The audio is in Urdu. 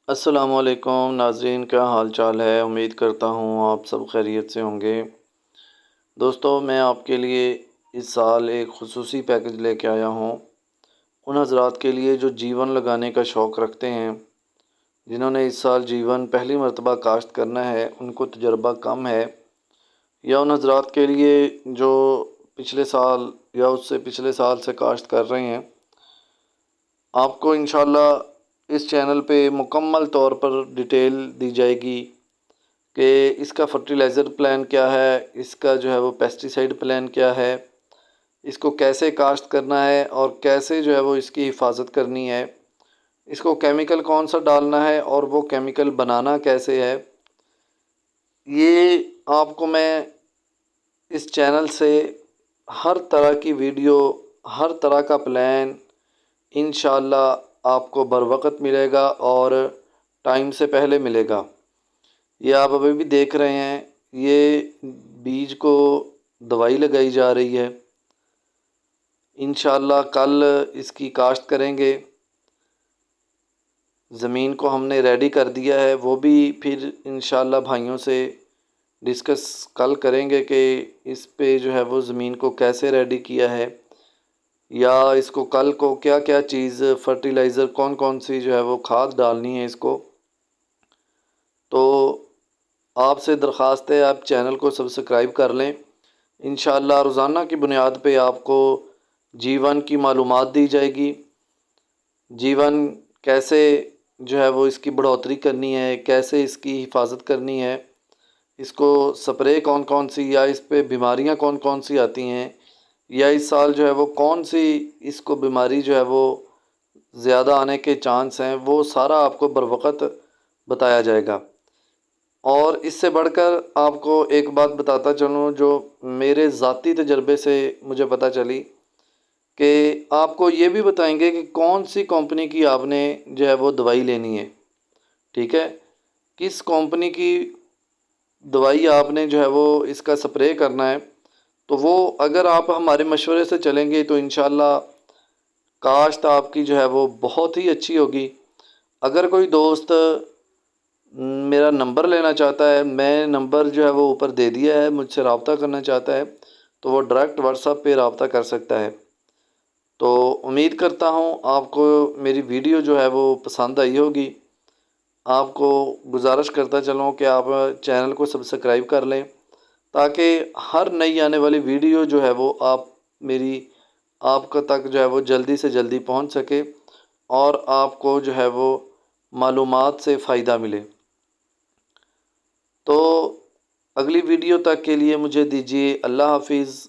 السلام علیکم ناظرین، کیا حال چال ہے؟ امید کرتا ہوں آپ سب خیریت سے ہوں گے۔ دوستو، میں آپ کے لیے اس سال ایک خصوصی پیکج لے کے آیا ہوں ان حضرات کے لیے جو جیون لگانے کا شوق رکھتے ہیں، جنہوں نے اس سال جیون پہلی مرتبہ کاشت کرنا ہے، ان کو تجربہ کم ہے، یا ان حضرات کے لیے جو پچھلے سال یا اس سے پچھلے سال سے کاشت کر رہے ہیں۔ آپ کو انشاءاللہ اس چینل پہ مکمل طور پر ڈیٹیل دی جائے گی کہ اس کا فرٹیلائزر پلان کیا ہے، اس کا جو ہے وہ پیسٹی سائڈ پلان کیا ہے، اس کو کیسے کاشت کرنا ہے اور کیسے جو ہے وہ اس کی حفاظت کرنی ہے، اس کو کیمیکل کون سا ڈالنا ہے اور وہ کیمیکل بنانا کیسے ہے۔ یہ آپ کو میں اس چینل سے ہر طرح کی ویڈیو، ہر طرح کا پلان انشاءاللہ آپ کو بروقت ملے گا اور ٹائم سے پہلے ملے گا۔ یہ آپ ابھی بھی دیکھ رہے ہیں، یہ بیج کو دوائی لگائی جا رہی ہے۔ انشاءاللہ کل اس کی کاشت کریں گے۔ زمین کو ہم نے ریڈی کر دیا ہے، وہ بھی پھر انشاءاللہ بھائیوں سے ڈسکس کل کریں گے کہ اس پہ جو ہے وہ زمین کو کیسے ریڈی کیا ہے، یا اس کو کل کو کیا کیا چیز فرٹیلائزر کون کون سی جو ہے وہ کھاد ڈالنی ہے اس کو۔ تو آپ سے درخواست ہے آپ چینل کو سبسکرائب کر لیں۔ انشاءاللہ روزانہ کی بنیاد پہ آپ کو جیون کی معلومات دی جائے گی، جیون کیسے جو ہے وہ اس کی بڑھوتری کرنی ہے، کیسے اس کی حفاظت کرنی ہے، اس کو سپرے کون کون سی، یا اس پہ بیماریاں کون کون سی آتی ہیں، یا اس سال جو ہے وہ کون سی اس کو بیماری جو ہے وہ زیادہ آنے کے چانس ہیں، وہ سارا آپ کو بروقت بتایا جائے گا۔ اور اس سے بڑھ کر آپ کو ایک بات بتاتا چلوں جو میرے ذاتی تجربے سے مجھے پتہ چلی، کہ آپ کو یہ بھی بتائیں گے کہ کون سی کمپنی کی آپ نے جو ہے وہ دوائی لینی ہے، ٹھیک ہے، کس کمپنی کی دوائی آپ نے جو ہے وہ اس کا سپرے کرنا ہے۔ تو وہ اگر آپ ہمارے مشورے سے چلیں گے تو انشاءاللہ کاشت آپ کی جو ہے وہ بہت ہی اچھی ہوگی۔ اگر کوئی دوست میرا نمبر لینا چاہتا ہے، میں نمبر جو ہے وہ اوپر دے دیا ہے، مجھ سے رابطہ کرنا چاہتا ہے تو وہ ڈائریکٹ واٹس ایپ پہ رابطہ کر سکتا ہے۔ تو امید کرتا ہوں آپ کو میری ویڈیو جو ہے وہ پسند آئی ہوگی۔ آپ کو گزارش کرتا چلوں کہ آپ چینل کو سبسکرائب کر لیں، تاکہ ہر نئی آنے والی ویڈیو جو ہے وہ آپ کا تک جو ہے وہ جلدی سے جلدی پہنچ سکے اور آپ کو جو ہے وہ معلومات سے فائدہ ملے۔ تو اگلی ویڈیو تک کے لیے مجھے دیجیے اللہ حافظ۔